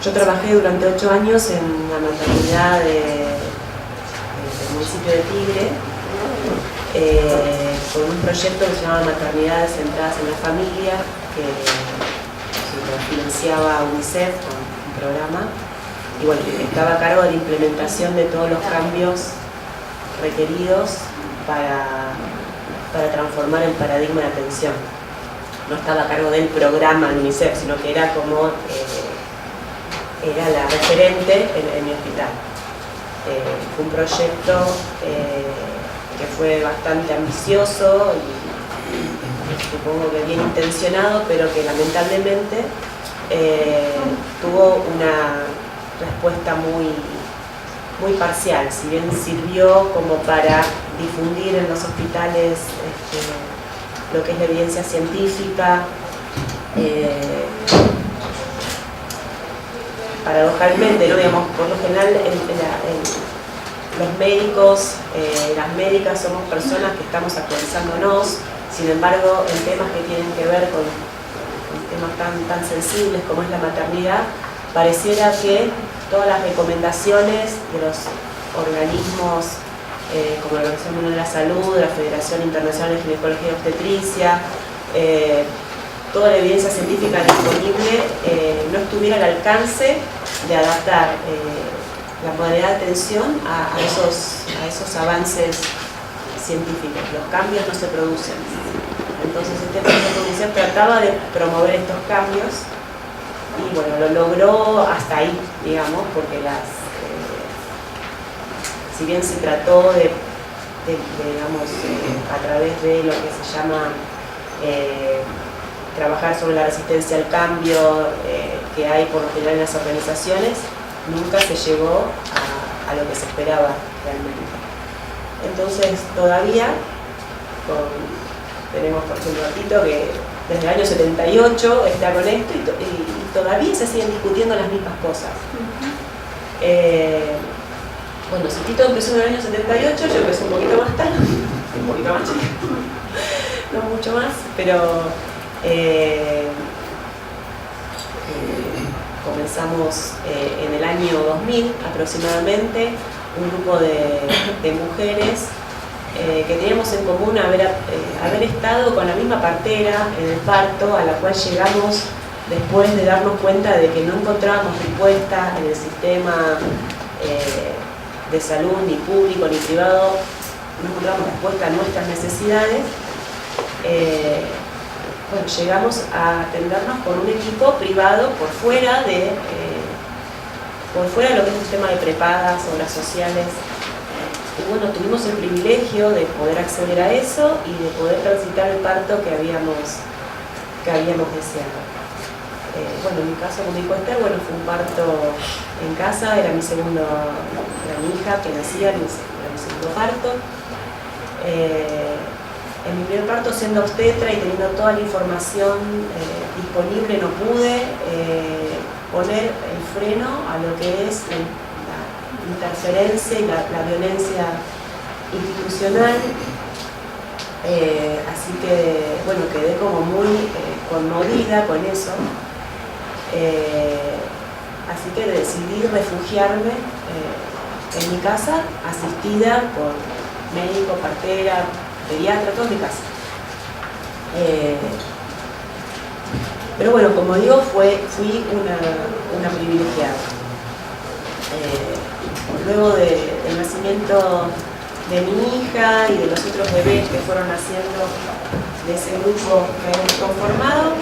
Yo trabajé durante 8 años en la maternidad del municipio de Tigre, con un proyecto que se llamaba Maternidades Centradas en la Familia, que lo financiaba UNICEF con un programa, y bueno, estaba a cargo de la implementación de todos los cambios requeridos para transformar el paradigma de atención. No estaba a cargo del programa de UNICEF, sino que era como era la referente en mi hospital. Fue un proyecto que fue bastante ambicioso y supongo que bien intencionado, pero que lamentablemente tuvo una respuesta muy parcial. Si bien sirvió como para difundir en los hospitales lo que es la evidencia científica, paradojalmente, ¿no? Digamos, por lo general los médicos, las médicas somos personas que estamos actualizándonos, sin embargo, en temas que tienen que ver con temas tan sensibles como es la maternidad, pareciera que todas las recomendaciones de los organismos como la Organización Mundial de la Salud, la Federación Internacional de Ginecología y Obstetricia, toda la evidencia científica disponible no estuviera al alcance de adaptar la modalidad de atención a esos avances científicos. Los cambios no se producen. Entonces este proyecto UNICEF trataba de promover estos cambios y bueno, lo logró hasta ahí, digamos, porque si bien se trató digamos, a través de lo que se llama trabajar sobre la resistencia al cambio que hay por lo general en las organizaciones, nunca se llegó a lo que se esperaba realmente. Entonces todavía tenemos por ejemplo a Tito que desde el año 78 está con esto y todavía se siguen discutiendo las mismas cosas. Bueno, si Tito empezó en el año 78, yo empecé un poquito más tarde, un poquito más chiquito, no mucho más, pero comenzamos en el año 2000 aproximadamente, un grupo de mujeres que teníamos en común haber estado con la misma partera en el parto, a la cual llegamos después de darnos cuenta de que no encontrábamos respuesta en el sistema de salud, ni público ni privado, no encontramos respuesta a nuestras necesidades. Bueno, llegamos a atendernos con un equipo privado por fuera de lo que es el sistema de prepagas, obras sociales. Y bueno, tuvimos el privilegio de poder acceder a eso y de poder transitar el parto que habíamos deseado. Bueno, en mi caso con mi hijo Esther, bueno, fue un parto en casa, era mi hija que nacía, era mi segundo parto. En mi primer parto, siendo obstetra y teniendo toda la información disponible, no pude poner el freno a lo que es la interferencia y la violencia institucional. Así que, bueno, quedé como muy conmovida con eso. Así que decidí refugiarme en mi casa, asistida por médico, partera, pediatra, todo en mi casa. Pero bueno, como digo, fui una privilegiada. Luego del nacimiento de mi hija y de los otros bebés que fueron naciendo de ese grupo que hemos conformado,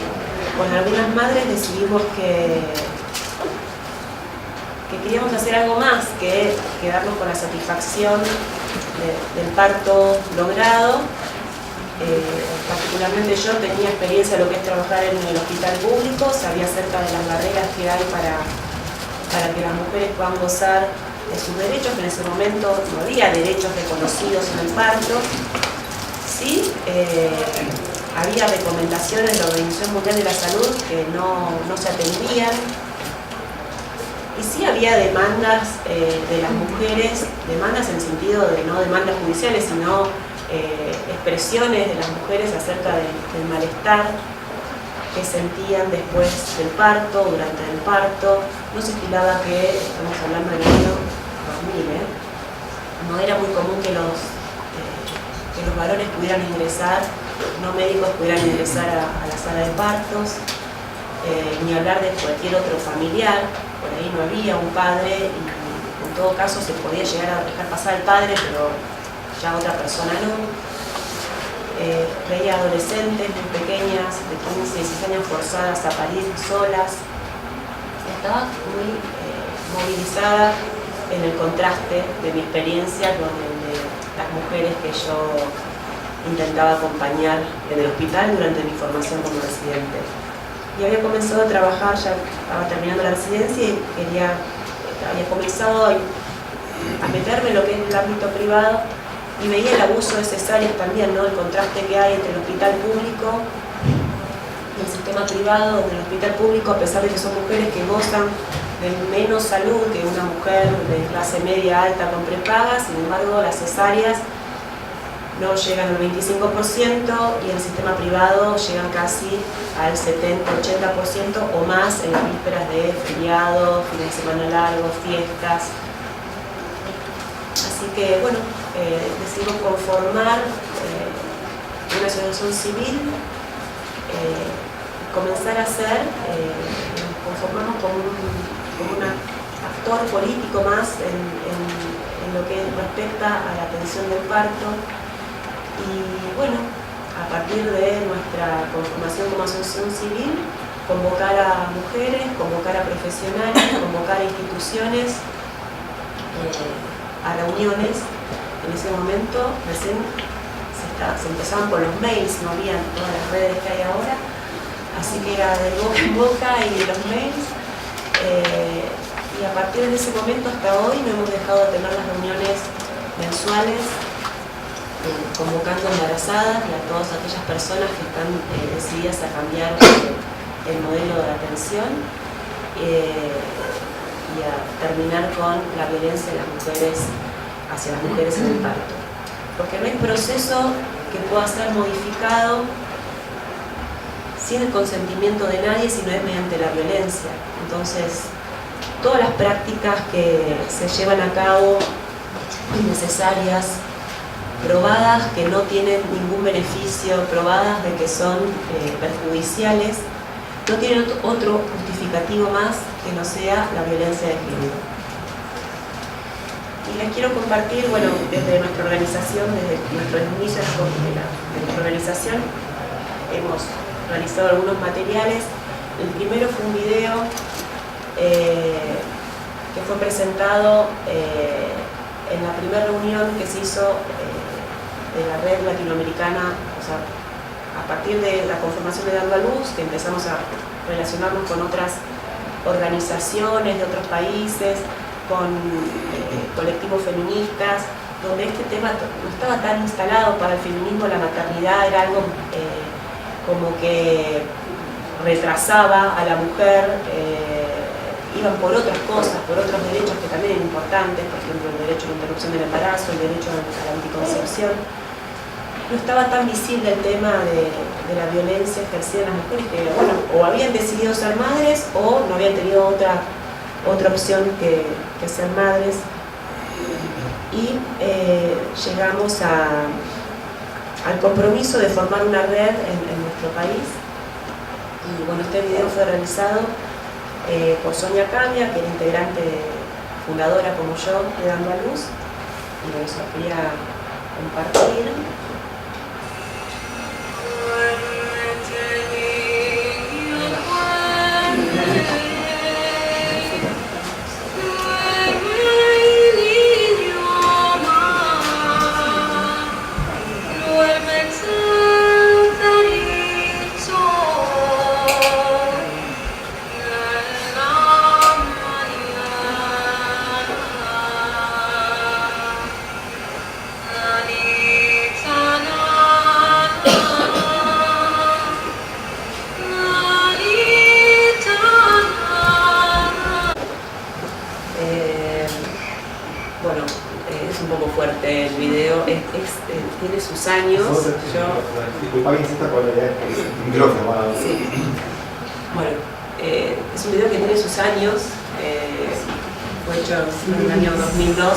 con algunas madres decidimos que queríamos hacer algo más que quedarnos con la satisfacción del parto logrado. Particularmente yo tenía experiencia en lo que es trabajar en el hospital público, sabía acerca de las barreras que hay para que las mujeres puedan gozar de sus derechos, que en ese momento no había derechos reconocidos en el parto. Sí, había recomendaciones de la Organización Mundial de la Salud que no se atendían. Y sí había demandas de las mujeres, demandas en el sentido de no demandas judiciales, sino expresiones de las mujeres acerca del malestar qué sentían después del parto, durante el parto. No se estilaba que, estamos hablando del año 2000, no era muy común que los varones pudieran ingresar, no médicos pudieran ingresar a la sala de partos, ni hablar de cualquier otro familiar. Por ahí no había un padre y en todo caso se podía llegar a dejar pasar al padre, pero ya otra persona no. Veía adolescentes muy pequeñas, de 15, 16 años, forzadas a parir solas. Estaba muy movilizada en el contraste de mi experiencia con el de las mujeres que yo intentaba acompañar en el hospital durante mi formación como residente. Y había comenzado a trabajar, ya estaba terminando la residencia y había comenzado a meterme en lo que es el ámbito privado y veía el abuso de cesáreas también, ¿no? El contraste que hay entre el hospital público y el sistema privado, donde el hospital público, a pesar de que son mujeres que gozan de menos salud que una mujer de clase media alta con prepaga, sin embargo las cesáreas no llegan al 25% y en el sistema privado llegan casi al 70-80% o más en las vísperas de feriados, fines de semana largos, fiestas. Así que, bueno, decidimos conformar una asociación civil, comenzar a conformamos como un actor político más en lo que respecta a la atención del parto. Y bueno, a partir de nuestra conformación como asociación civil, convocar a mujeres, convocar a profesionales, convocar a instituciones, a reuniones. En ese momento recién se empezaban por los mails, no había todas las redes que hay ahora, así que era de boca en boca y los mails. Y a partir de ese momento hasta hoy no hemos dejado de tener las reuniones mensuales, convocando embarazadas y a todas aquellas personas que están decididas a cambiar el modelo de atención y a terminar con la violencia de las mujeres hacia las mujeres en el parto. Porque no hay proceso que pueda ser modificado sin el consentimiento de nadie si no es mediante la violencia. Entonces, todas las prácticas que se llevan a cabo innecesarias, probadas que no tienen ningún beneficio, probadas de que son perjudiciales, no tienen otro justificativo más que no sea la violencia de género. Y les quiero compartir, bueno, desde nuestra organización, desde nuestro inicio de nuestra organización, hemos realizado algunos materiales. El primero fue un video que fue presentado en la primera reunión que se hizo de la red latinoamericana, o sea, a partir de la conformación de Dando a Luz, que empezamos a relacionarnos con otras organizaciones de otros países, con colectivos feministas, donde este tema no estaba tan instalado. Para el feminismo la maternidad era algo como que retrasaba a la mujer, iban por otras cosas, por otros derechos que también eran importantes, por ejemplo el derecho a la interrupción del embarazo, el derecho a la anticoncepción. No estaba tan visible el tema de la violencia ejercida en las mujeres que, bueno, o habían decidido ser madres o no habían tenido otra opción que ser madres. Y llegamos al compromiso de formar una red en nuestro país. Y bueno, este video fue realizado por Sonia Cambia, que era integrante fundadora como yo de Dando a Luz, y bueno, se lo quería compartir. Anita cuál es el micrófono. Sí. Bueno, es un video que tiene sus años, fue hecho en el año 2002,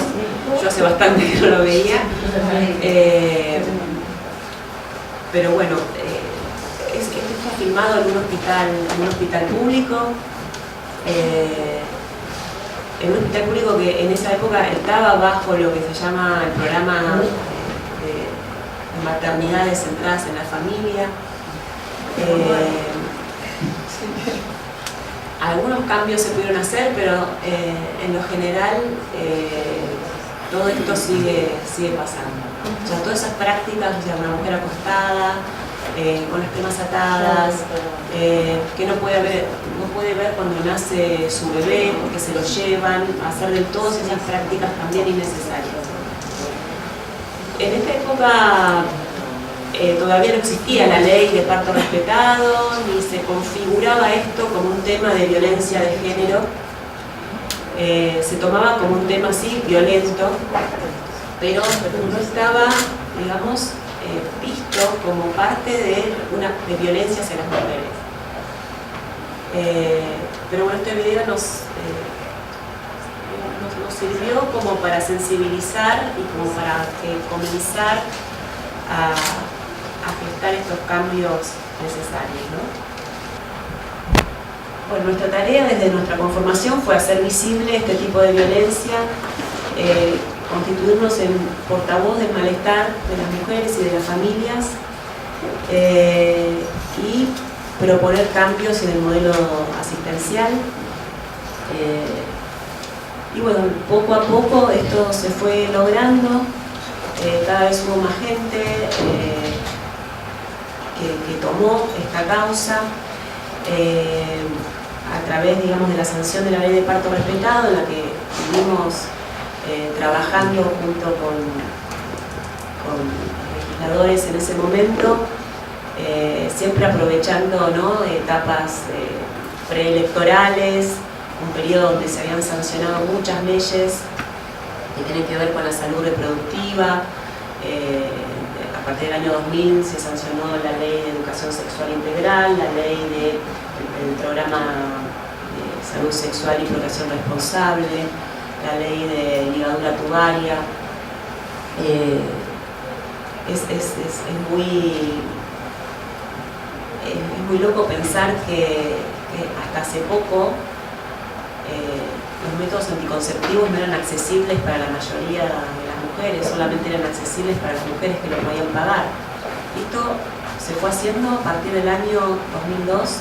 yo hace bastante que no lo veía, pero bueno, es que esto está filmado en un hospital público, en un hospital público que en esa época estaba bajo lo que se llama el programa de maternidades centradas en la familia. Algunos cambios se pudieron hacer, pero en lo general todo esto sigue pasando. O sea, todas esas prácticas, o sea, una mujer acostada, con las piernas atadas, que no puede ver cuando nace su bebé, porque se lo llevan, hacer de todas esas prácticas también innecesarias. En esta época todavía no existía la ley de parto respetado, ni se configuraba esto como un tema de violencia de género. Se tomaba como un tema así, violento, pero no estaba, digamos, visto como parte de violencia hacia las mujeres. Pero bueno, este video nos sirvió como para sensibilizar y como para comenzar a gestar estos cambios necesarios, ¿no? Bueno, nuestra tarea desde nuestra conformación fue hacer visible este tipo de violencia, constituirnos en portavoz del malestar de las mujeres y de las familias y proponer cambios en el modelo asistencial. Y bueno, poco a poco esto se fue logrando, cada vez hubo más gente que tomó esta causa a través, digamos, de la sanción de la ley de parto respetado, en la que estuvimos trabajando junto con legisladores en ese momento, siempre aprovechando, ¿no?, etapas preelectorales, un periodo donde se habían sancionado muchas leyes que tienen que ver con la salud reproductiva. A partir del año 2000 se sancionó la ley de educación sexual integral, la ley del programa de salud sexual y procreación responsable, la ley de ligadura tubaria. Es muy loco pensar que hasta hace poco los métodos anticonceptivos no eran accesibles para la mayoría de las mujeres, solamente eran accesibles para las mujeres que lo podían pagar. Esto se fue haciendo a partir del año 2002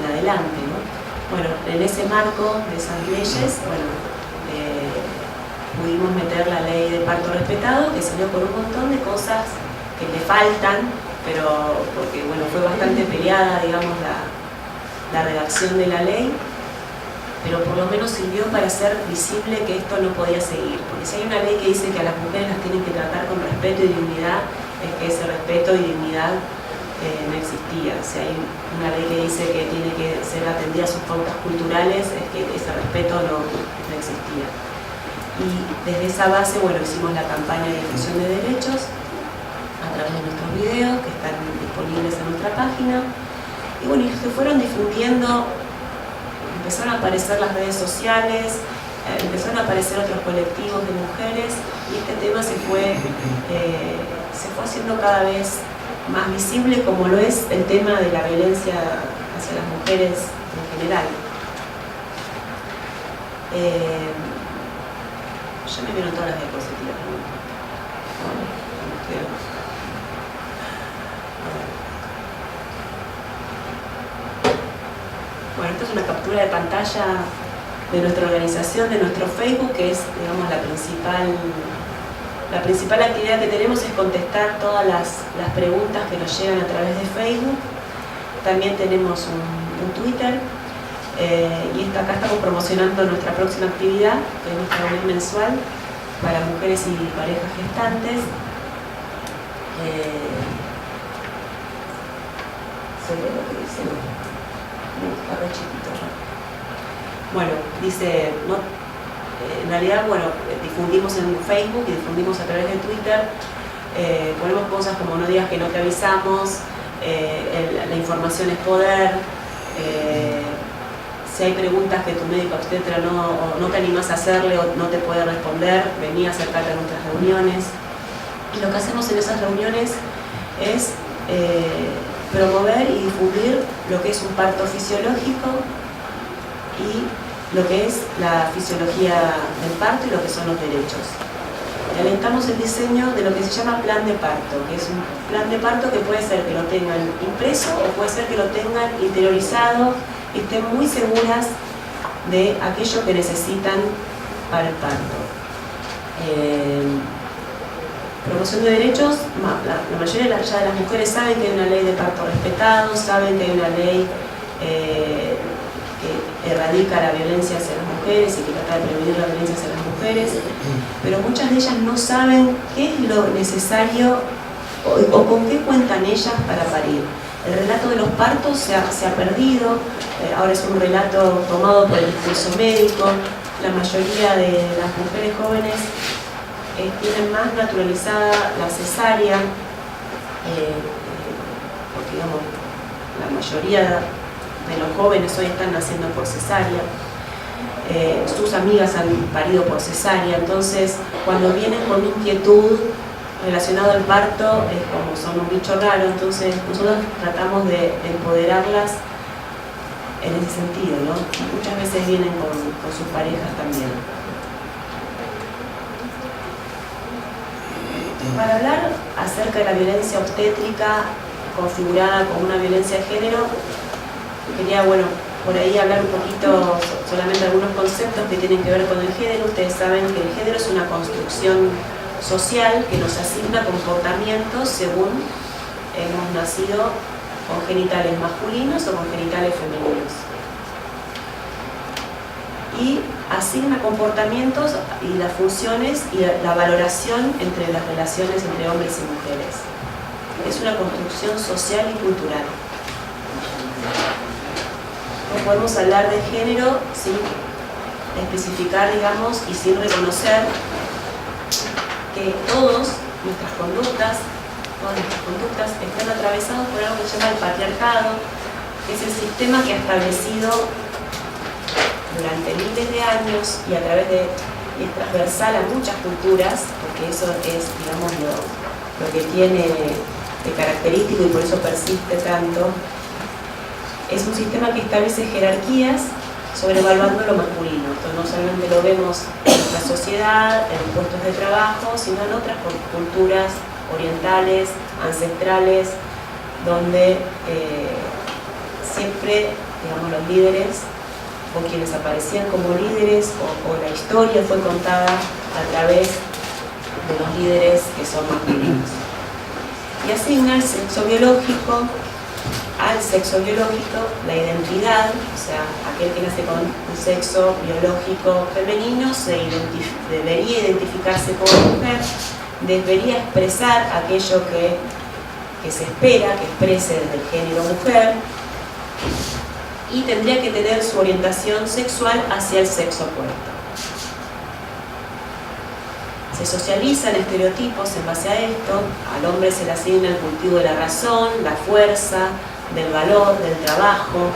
en adelante, ¿no? Bueno, en ese marco de esas leyes, bueno, pudimos meter la ley de parto respetado, que salió por un montón de cosas que le faltan, pero porque bueno, fue bastante peleada, digamos, la redacción de la ley, pero por lo menos sirvió para hacer visible que esto no podía seguir. Porque si hay una ley que dice que a las mujeres las tienen que tratar con respeto y dignidad, es que ese respeto y dignidad no existía. Si hay una ley que dice que tiene que ser atendida a sus pautas culturales, es que ese respeto no existía. Y desde esa base, bueno, hicimos la campaña de difusión de derechos a través de nuestros videos que están disponibles en nuestra página. Y bueno, y se fueron difundiendo. Empezaron a aparecer las redes sociales, empezaron a aparecer otros colectivos de mujeres y este tema se fue haciendo cada vez más visible, como lo es el tema de la violencia hacia las mujeres en general. Ya me vieron todas las diapositivas, ¿no? Bueno, esto es una captura de pantalla de nuestra organización, de nuestro Facebook, que es, digamos, la principal actividad que tenemos es contestar todas las preguntas que nos llegan a través de Facebook. También tenemos un Twitter y acá estamos promocionando nuestra próxima actividad, que es nuestra web mensual para mujeres y parejas gestantes. ¿Se ve lo que dice? Está re chiquito ya. Bueno, dice, ¿no? En realidad, bueno, difundimos en Facebook y difundimos a través de Twitter, ponemos cosas como no digas que no te avisamos, información es poder, si hay preguntas que tu médico obstetra no te animás a hacerle o no te puede responder, vení a acercarte a nuestras reuniones. Y lo que hacemos en esas reuniones es promover y difundir lo que es un parto fisiológico y lo que es la fisiología del parto y lo que son los derechos. Y alentamos el diseño de lo que se llama plan de parto, que es un plan de parto que puede ser que lo tengan impreso o puede ser que lo tengan interiorizado y estén muy seguras de aquello que necesitan para el parto. Promoción de derechos, la mayoría de las mujeres saben que hay una ley de parto respetado, saben que hay una ley que erradica la violencia hacia las mujeres y que trata de prevenir la violencia hacia las mujeres, pero muchas de ellas no saben qué es lo necesario o con qué cuentan ellas para parir. El relato de los partos se ha perdido, ahora es un relato tomado por el discurso médico. La mayoría de las mujeres jóvenes tienen más naturalizada la cesárea, porque digamos, la mayoría de los jóvenes hoy están naciendo por cesárea, sus amigas han parido por cesárea, entonces cuando vienen con inquietud relacionado al parto es como son un bicho raro, entonces nosotros tratamos de empoderarlas en ese sentido, ¿no? Muchas veces vienen con sus parejas también. Para hablar acerca de la violencia obstétrica configurada como una violencia de género, quería, por ahí hablar un poquito, solamente algunos conceptos que tienen que ver con el género. Ustedes saben que el género es una construcción social que nos asigna comportamientos según hemos nacido con genitales masculinos o con genitales femeninos. Y asigna comportamientos y las funciones y la valoración entre las relaciones entre hombres y mujeres. Es una construcción social y cultural. No podemos hablar de género sin especificar, digamos, y sin reconocer que todas nuestras conductas están atravesadas por algo que se llama el patriarcado, que es el sistema que ha establecido durante miles de años y a través de, y es transversal a muchas culturas, porque eso es, digamos, lo que tiene de característico y por eso persiste tanto. Es un sistema que establece jerarquías sobrevaluando lo masculino. Esto no solamente lo vemos en nuestra sociedad, en puestos de trabajo, sino en otras culturas orientales, ancestrales, donde siempre, digamos, los líderes o quienes aparecían como líderes o la historia fue contada a través de los líderes que son masculinos. Y asigna al sexo biológico la identidad, o sea, aquel que nace con un sexo biológico femenino debería identificarse como mujer, debería expresar aquello que se espera que exprese desde el género mujer, y tendría que tener su orientación sexual hacia el sexo opuesto. Se socializan estereotipos en base a esto. Al hombre se le asigna el cultivo de la razón, la fuerza, del valor, del trabajo.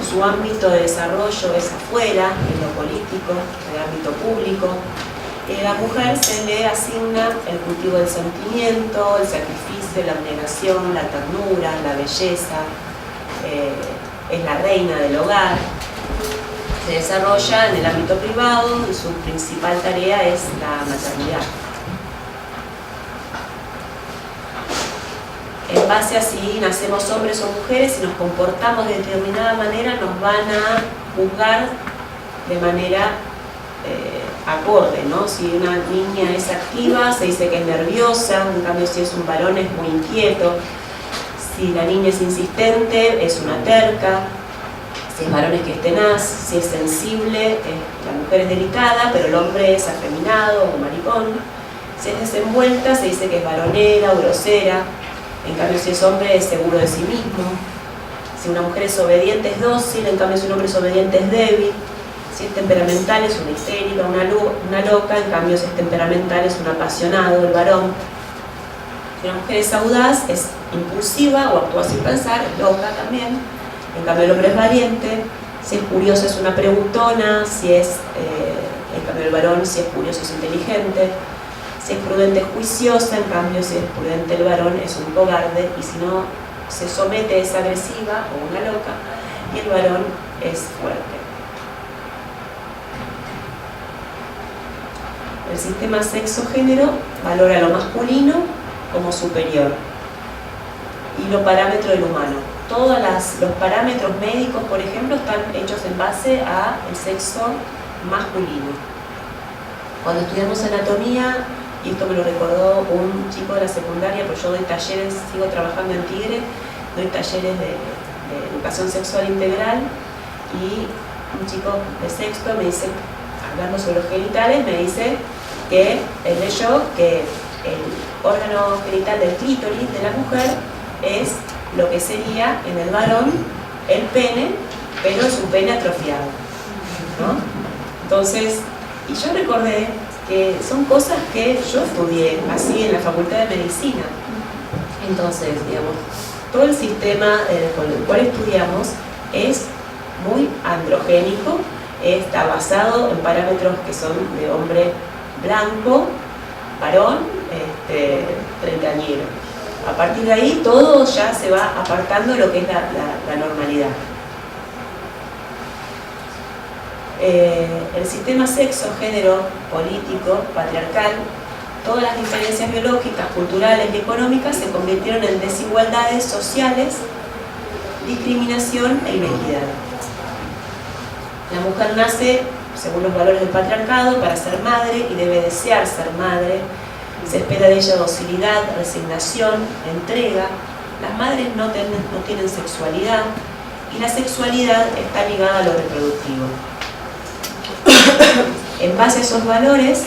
Su ámbito de desarrollo es afuera, en lo político, en el ámbito público. A la mujer se le asigna el cultivo del sentimiento, el sacrificio, la abnegación, la ternura, la belleza. Es la reina del hogar. Se desarrolla en el ámbito privado y su principal tarea es la maternidad. En base a si nacemos hombres o mujeres, si nos comportamos de determinada manera, nos van a juzgar de manera acorde, ¿no? Si una niña es activa, se dice que es nerviosa, en cambio si es un varón es muy inquieto. Si la niña es insistente, es una terca. Si es varón es que es tenaz. Si es sensible, la mujer es delicada, pero el hombre es afeminado o maricón. Si es desenvuelta, se dice que es varonera o grosera. En cambio, si es hombre, es seguro de sí mismo. Si una mujer es obediente, es dócil. En cambio, si un hombre es obediente, es débil. Si es temperamental, es una histérica, una loca. En cambio, si es temperamental, es un apasionado, el varón. Si una mujer es audaz, es impulsiva o actúa sin pensar, es loca también. En cambio el hombre es valiente, si es curioso es una preguntona, si es, en cambio el varón, si es curioso es inteligente, si es prudente es juiciosa, en cambio si es prudente el varón es un cobarde, y si no se somete es agresiva o una loca, y el varón es fuerte. El sistema sexo-género valora lo masculino como superior y lo parámetro del humano. Todos los parámetros médicos, por ejemplo, están hechos en base al sexo masculino. Cuando estudiamos anatomía, y esto me lo recordó un chico de la secundaria, pues yo doy talleres, sigo trabajando en Tigre, doy talleres de educación sexual integral, y un chico de sexto me dice, hablando sobre los genitales, me dice que él leyó que el órgano genital del clítoris de la mujer es lo que sería en el varón el pene, pero es un pene atrofiado, ¿no? Entonces, y yo recordé que son cosas que yo estudié así en la Facultad de Medicina. Entonces, digamos, todo el sistema con el cual estudiamos es muy androgénico, está basado en parámetros que son de hombre blanco, varón, treintañero. A partir de ahí todo ya se va apartando de lo que es la normalidad. El sistema sexo, género, político, patriarcal, todas las diferencias biológicas, culturales y económicas se convirtieron en desigualdades sociales, discriminación e inequidad. La mujer nace según los valores del patriarcado para ser madre y debe desear ser madre. Se espera de ella docilidad, resignación, entrega. Las madres no tienen sexualidad y la sexualidad está ligada a lo reproductivo. En base a esos valores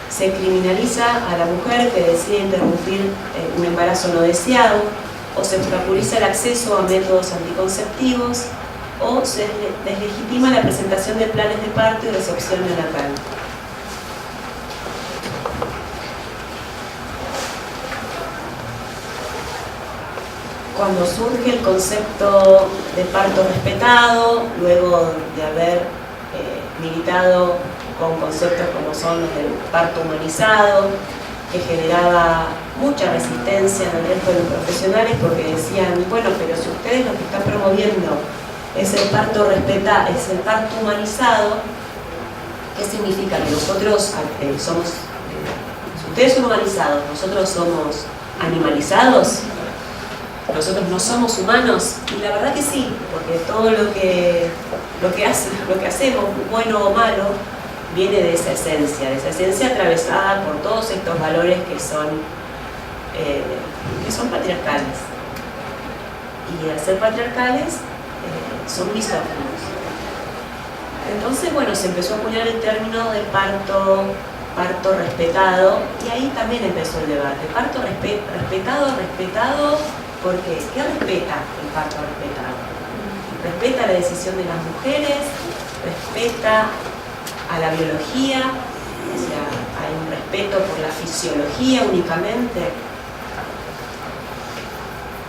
se criminaliza a la mujer que decide interrumpir un embarazo no deseado, o se obstaculiza el acceso a métodos anticonceptivos, o se deslegitima la presentación de planes de parto y recepción neonatal. Cuando surge el concepto de parto respetado, luego de haber militado con conceptos como son los del parto humanizado, que generaba mucha resistencia en el resto de los profesionales, porque decían, bueno, pero si ustedes lo que están promoviendo es el parto respetado, es el parto humanizado, ¿qué significa? Que nosotros somos, si ustedes son humanizados, nosotros somos animalizados, nosotros no somos humanos. Y la verdad que sí, porque todo lo que hacemos, bueno o malo, viene de esa esencia atravesada por todos estos valores que son patriarcales. Y al ser patriarcales, son misóginos. Entonces, bueno, se empezó a acuñar el término del parto respetado, y ahí también empezó el debate. Parto respetado, ¿por qué? ¿Qué respeta el parto respetado? ¿Respeta la decisión de las mujeres? ¿Respeta a la biología? O sea, ¿hay un respeto por la fisiología únicamente?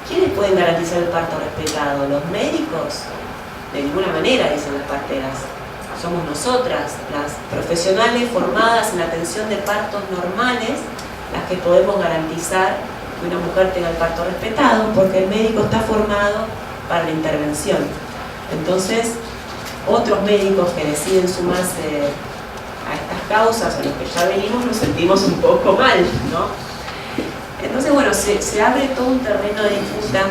¿Quiénes pueden garantizar el parto respetado? ¿Los médicos? De ninguna manera, dicen las parteras. Somos nosotras, las profesionales formadas en la atención de partos normales, las que podemos garantizar que una mujer tenga el parto respetado, porque el médico está formado para la intervención. Entonces, otros médicos que deciden sumarse a estas causas, a los que ya venimos, nos sentimos un poco mal, ¿no? Entonces, bueno, se abre todo un terreno de disputa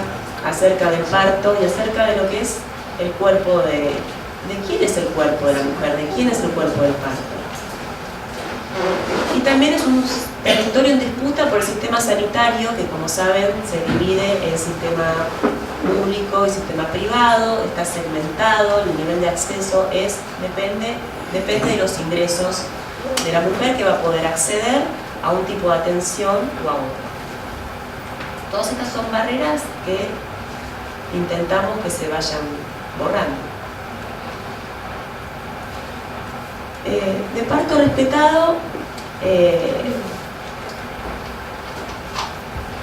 acerca del parto y acerca de lo que es el cuerpo de quién es el cuerpo de la mujer, de quién es el cuerpo del parto. Y también es un territorio en disputa por el sistema sanitario, que como saben se divide en sistema público y sistema privado, está segmentado, el nivel de acceso depende de los ingresos de la mujer, que va a poder acceder a un tipo de atención o a otro. Todas estas son barreras que intentamos que se vayan borrando. De parto respetado,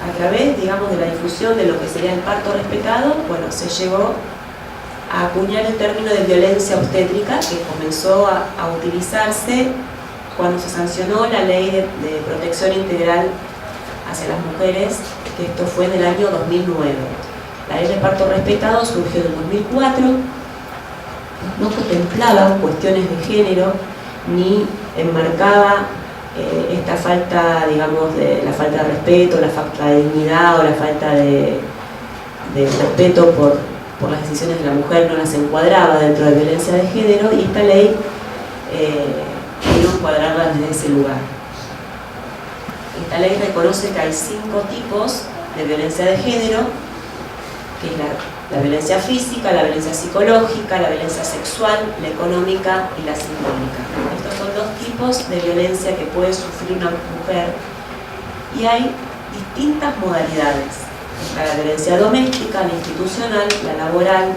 a través, digamos, de la difusión de lo que sería el parto respetado, bueno, se llegó a acuñar el término de violencia obstétrica, que comenzó a utilizarse cuando se sancionó la ley de protección integral hacia las mujeres, que esto fue en el año 2009. La ley de parto respetado surgió en el 2004, no contemplaba cuestiones de género, ni enmarcaba esta falta, digamos, de la falta de respeto, la falta de dignidad o la falta de respeto por las decisiones de la mujer, no las encuadraba dentro de violencia de género, y esta ley vino a encuadrarla desde ese lugar. Esta ley reconoce que hay 5 tipos de violencia de género, que es la violencia física, la violencia psicológica, la violencia sexual, la económica y la simbólica. Estos son 2 tipos de violencia que puede sufrir una mujer, y hay distintas modalidades. Está la violencia doméstica, la institucional, la laboral,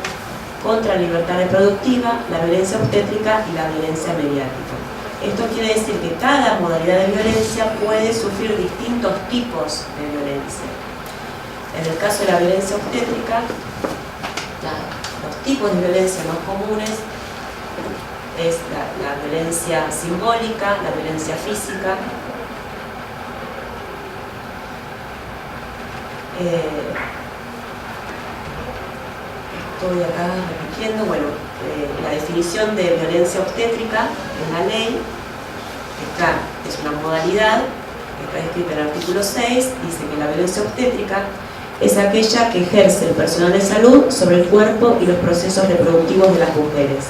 contra la libertad reproductiva, la violencia obstétrica y la violencia mediática. Esto quiere decir que cada modalidad de violencia puede sufrir distintos tipos de violencia. En el caso de la violencia obstétrica, los tipos de violencia más comunes es la violencia simbólica, la violencia física, estoy acá repitiendo, bueno, la definición de violencia obstétrica en la ley es una modalidad que está descrita en el artículo 6, dice que la violencia obstétrica es aquella que ejerce el personal de salud sobre el cuerpo y los procesos reproductivos de las mujeres,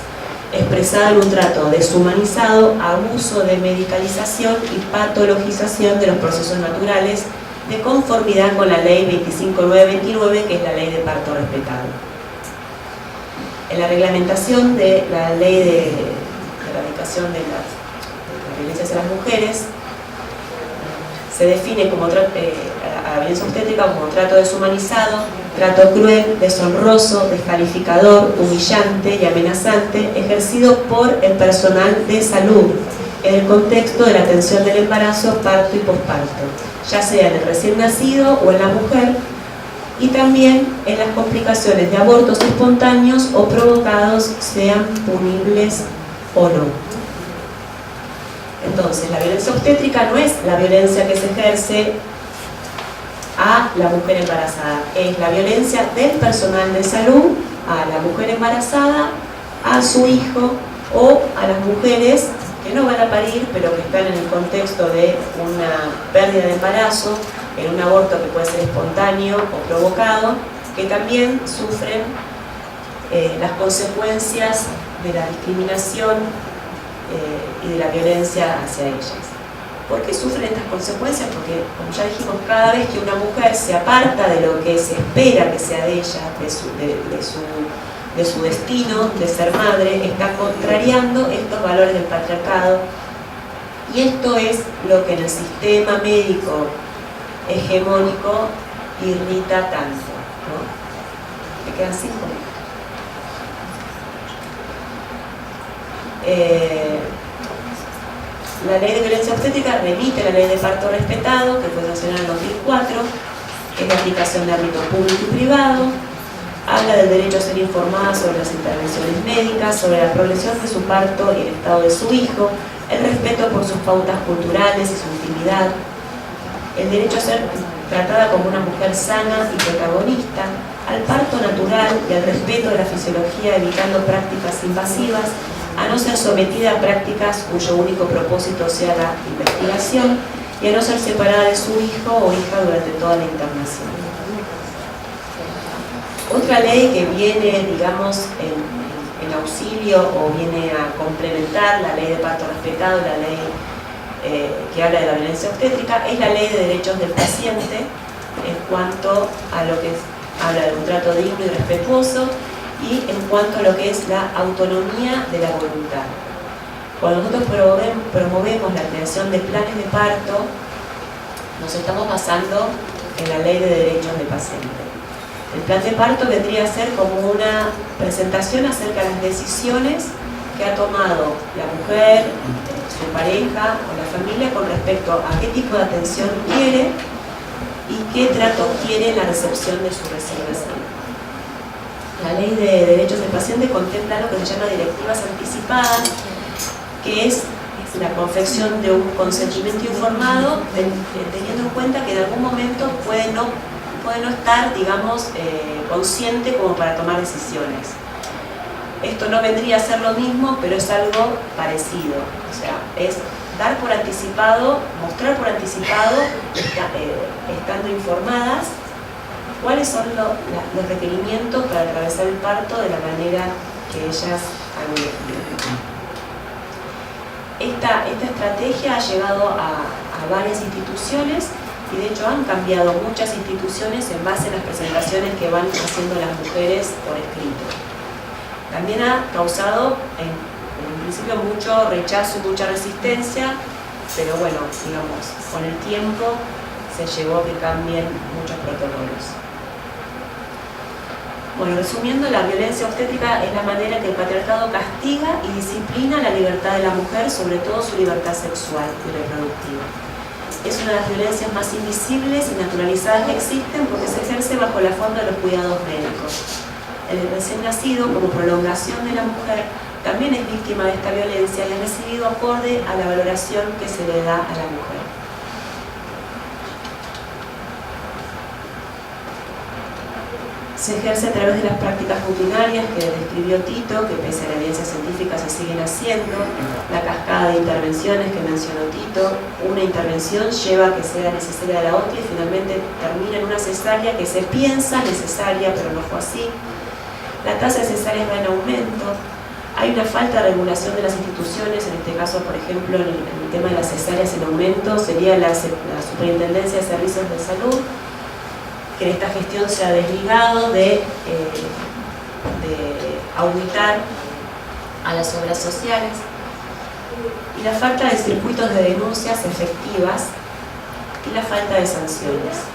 expresada en un trato deshumanizado, abuso de medicalización y patologización de los procesos naturales, de conformidad con la ley 25929, que es la ley de parto respetado. En la reglamentación de la ley de erradicación de la violencia hacia las mujeres, se define como a la violencia obstétrica como trato deshumanizado, trato cruel, deshonroso, descalificador, humillante y amenazante ejercido por el personal de salud en el contexto de la atención del embarazo, parto y posparto, ya sea en el recién nacido o en la mujer, y también en las complicaciones de abortos espontáneos o provocados, sean punibles o no. Entonces, la violencia obstétrica no es la violencia que se ejerce a la mujer embarazada, es la violencia del personal de salud a la mujer embarazada, a su hijo o a las mujeres que no van a parir, pero que están en el contexto de una pérdida de embarazo, en un aborto que puede ser espontáneo o provocado, que también sufren las consecuencias de la discriminación y de la violencia hacia ellas. ¿Por qué sufren estas consecuencias? Porque, como ya dijimos, cada vez que una mujer se aparta de lo que se espera que sea de ella, de su destino, de ser madre, está contrariando estos valores del patriarcado, y esto es lo que en el sistema médico hegemónico irrita tanto, ¿no? Me quedan 5 minutos. La ley de violencia obstétrica remite a la ley de parto respetado, que fue sancionada en 2004, es la aplicación de ámbito público y privado, habla del derecho a ser informada sobre las intervenciones médicas, sobre la progresión de su parto y el estado de su hijo, el respeto por sus pautas culturales y su intimidad, el derecho a ser tratada como una mujer sana y protagonista, al parto natural y al respeto de la fisiología, evitando prácticas invasivas, a no ser sometida a prácticas cuyo único propósito sea la investigación, y a no ser separada de su hijo o hija durante toda la internación. Otra ley que viene, digamos, en auxilio o viene a complementar la ley de parto respetado, la ley que habla de la violencia obstétrica, es la ley de derechos del paciente, en cuanto a lo que habla de un trato digno y respetuoso, y en cuanto a lo que es la autonomía de la voluntad. Cuando nosotros promovemos la creación de planes de parto, nos estamos basando en la ley de derechos del paciente. El plan de parto vendría a ser como una presentación acerca de las decisiones que ha tomado la mujer, su pareja o la familia con respecto a qué tipo de atención quiere, y qué trato quiere la recepción de su recién nacido. La Ley de Derechos del Paciente contempla lo que se llama directivas anticipadas, que es la confección de un consentimiento informado, teniendo en cuenta que en algún momento puede no estar, digamos, consciente como para tomar decisiones. Esto no vendría a ser lo mismo, pero es algo parecido. O sea, es dar por anticipado, mostrar por anticipado, estando informadas, cuáles son los requerimientos para atravesar el parto de la manera que ellas han elegido. Esta estrategia ha llegado a varias instituciones y de hecho han cambiado muchas instituciones en base a las presentaciones que van haciendo las mujeres por escrito. También ha causado en principio mucho rechazo y mucha resistencia, pero bueno, digamos, con el tiempo se llegó a que cambien muchos protocolos. Bueno, resumiendo, la violencia obstétrica es la manera que el patriarcado castiga y disciplina la libertad de la mujer, sobre todo su libertad sexual y reproductiva. Es una de las violencias más invisibles y naturalizadas que existen porque se ejerce bajo la forma de los cuidados médicos. El recién nacido, como prolongación de la mujer, también es víctima de esta violencia y ha recibido acorde a la valoración que se le da a la mujer. Se ejerce a través de las prácticas rutinarias que describió Tito, que pese a la evidencia científica se siguen haciendo, la cascada de intervenciones que mencionó Tito. Una intervención lleva a que sea necesaria la otra y finalmente termina en una cesárea que se piensa necesaria, pero no fue así. La tasa de cesáreas va en aumento. Hay una falta de regulación de las instituciones, en este caso, por ejemplo, el tema de las cesáreas en aumento sería la Superintendencia de Servicios de Salud, que en esta gestión se ha desligado de auditar a las obras sociales, y la falta de circuitos de denuncias efectivas y la falta de sanciones.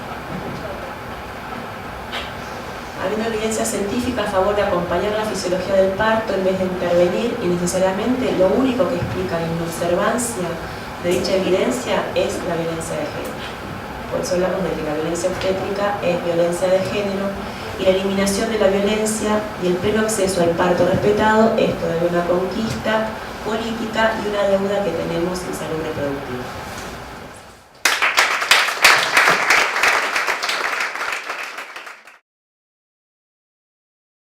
Habiendo evidencia científica a favor de acompañar la fisiología del parto en vez de intervenir, y necesariamente lo único que explica la inobservancia de dicha evidencia es la violencia de género. Por eso hablamos de que la violencia obstétrica es violencia de género, y la eliminación de la violencia y el pleno acceso al parto respetado es todavía una conquista política y una deuda que tenemos en salud reproductiva.